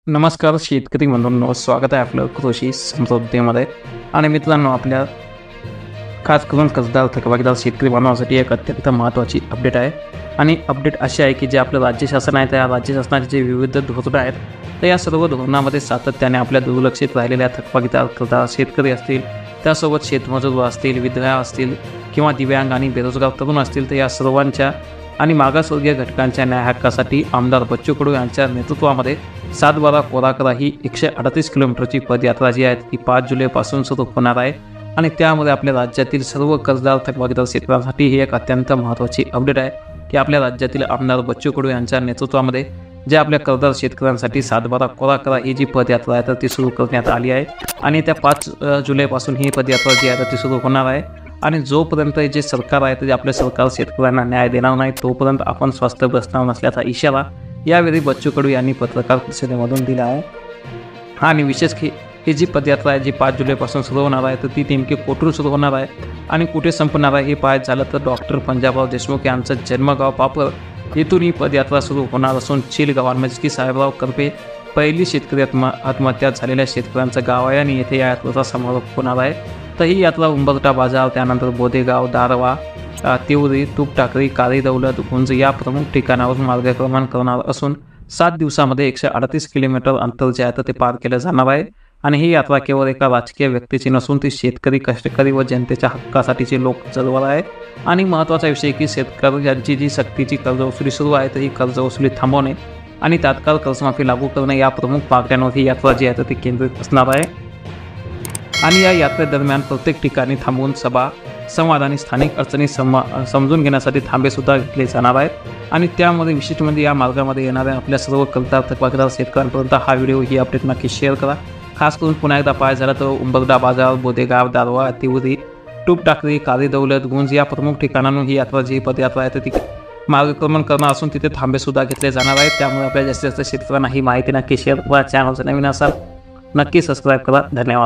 नमस्कार शेतकरी बंधूंनो, स्वागत आहे आपलं कृषी समृद्धीमध्ये. आणि मित्रांनो, आपल्या खास करून कर्जदार थकबाकीदार शेतकरी बांधवांसाठी एक अत्यंत महत्त्वाची अपडेट आहे. आणि अपडेट अशी आहे की जे आपलं राज्य शासन आहे, त्या राज्य शासनाचे जे विविध धोरणं आहेत, तर या सर्व धोरणामध्ये सातत्याने आपल्या दुर्लक्षित राहिलेल्या थकबाकीदार कर्जदार शेतकरी असतील, त्यासोबत शेतमजूर असतील, विधवा असतील किंवा दिव्यांग आणि बेरोजगार तरुण असतील, तर या सर्वांच्या आणि मागासवर्गीय घटकांच्या न्याय हक्कासाठी आमदार बच्चू कडू यांच्या नेतृत्वामध्ये 7/12 कोरा करा ही 138 किलोमीटरची पदयात्रा जी आहे ती 5 जुलैपासून सुरू होणार आहे. आणि त्यामध्ये आपल्या राज्यातील सर्व कर्जदार थकबाकीदार शेतकऱ्यांसाठी ही एक अत्यंत महत्त्वाची अपडेट आहे की आपल्या राज्यातील आमदार बच्चू कडू यांच्या नेतृत्वामध्ये जे आपल्या कर्जदार शेतकऱ्यांसाठी 7/12 कोरा करा ही जी पदयात्रा आहे तर ती सुरू करण्यात आली आहे. आणि त्या 5 जुलैपासून ही पदयात्रा जी आहे ती सुरू होणार आहे. आणि जोपर्यंत जे सरकार आहे ते आपले सरकार शेतकऱ्यांना न्याय देणार नाही तोपर्यंत आपण स्वस्थ बसणार नसल्याचा इशारा यावेळी बच्चू कडू यांनी पत्रकार परिषदेमधून दिला आहे. आणि विशेष की ही जी पदयात्रा आहे जी 5 जुलैपासून सुरू होणार आहे तर ती नेमकी कुठून सुरू होणार आहे आणि कुठे संपणार आहे हे पाहायचं झालं तर डॉक्टर पंजाबराव देशमुख यांचं जन्मगाव पापळ येथून ही पदयात्रा सुरू होणार असून चील गावांमध्ये की साहेबराव करपे पहिली शेतकरी आत्महत्या झालेल्या शेतकऱ्यांचं गाव आहे आणि येथे या यात्रेचा समारोप होणार आहे. तर ही यात्रा उंबरठा बाजार, त्यानंतर बोदेगाव, दारवा, तिवरी, तुपटाकरी, काळी दौलत, गुंज या प्रमुख ठिकाणावर मार्गक्रमण करणार असून 7 दिवसामध्ये 138 किलोमीटर अंतर जे आहे तर ते पार केलं जाणार आहे. आणि ही यात्रा केवळ एका राजकीय व्यक्तीची नसून ती शेतकरी, कष्टकरी व जनतेच्या हक्कासाठीचे लोक चळवळ आहे. आणि महत्त्वाचा विषय की शेतकऱ्यांची जी सक्तीची कर्जवसुली सुरू आहे तर ही कर्जवसुली थांबवणे आणि तात्काळ कर्जमाफी लागू करणे या प्रमुख मागण्यांवर ही यात्रा जी आहे तर ती केंद्रित असणार आहे. आणि या यात्रेदरम्यान प्रत्येक ठिकाणी थांबवून सभा, संवाद आणि स्थानिक अडचणी समजून घेण्यासाठी थांबेसुद्धा घेतले जाणार आहेत. आणि त्यामध्ये विशिष्ट म्हणजे या मार्गामध्ये येणाऱ्या आपल्या सर्व कर्जदार थकबाकीदार शेतकऱ्यांपर्यंत हा व्हिडिओ ही अपडेट नक्की शेअर करा. खास करून पुन्हा एकदा पाहायचं झालं तर उंबरठा बाजार, बोदेगाव, दारवा, तिवरी, तुपटाकरी, काळी दौलत, गुंज या प्रमुख ठिकाणांहून ही यात्रा जी पदयात्रा आहे तर ती मार्गक्रमण करणार असून तिथे थांबेसुद्धा घेतले जाणार आहेत. त्यामुळे आपल्या जास्तीत जास्त शेतकऱ्यांना ही माहिती नक्की शेअर करा. चॅनलचं नवीन असाल नक्की सबस्क्राईब करा. धन्यवाद.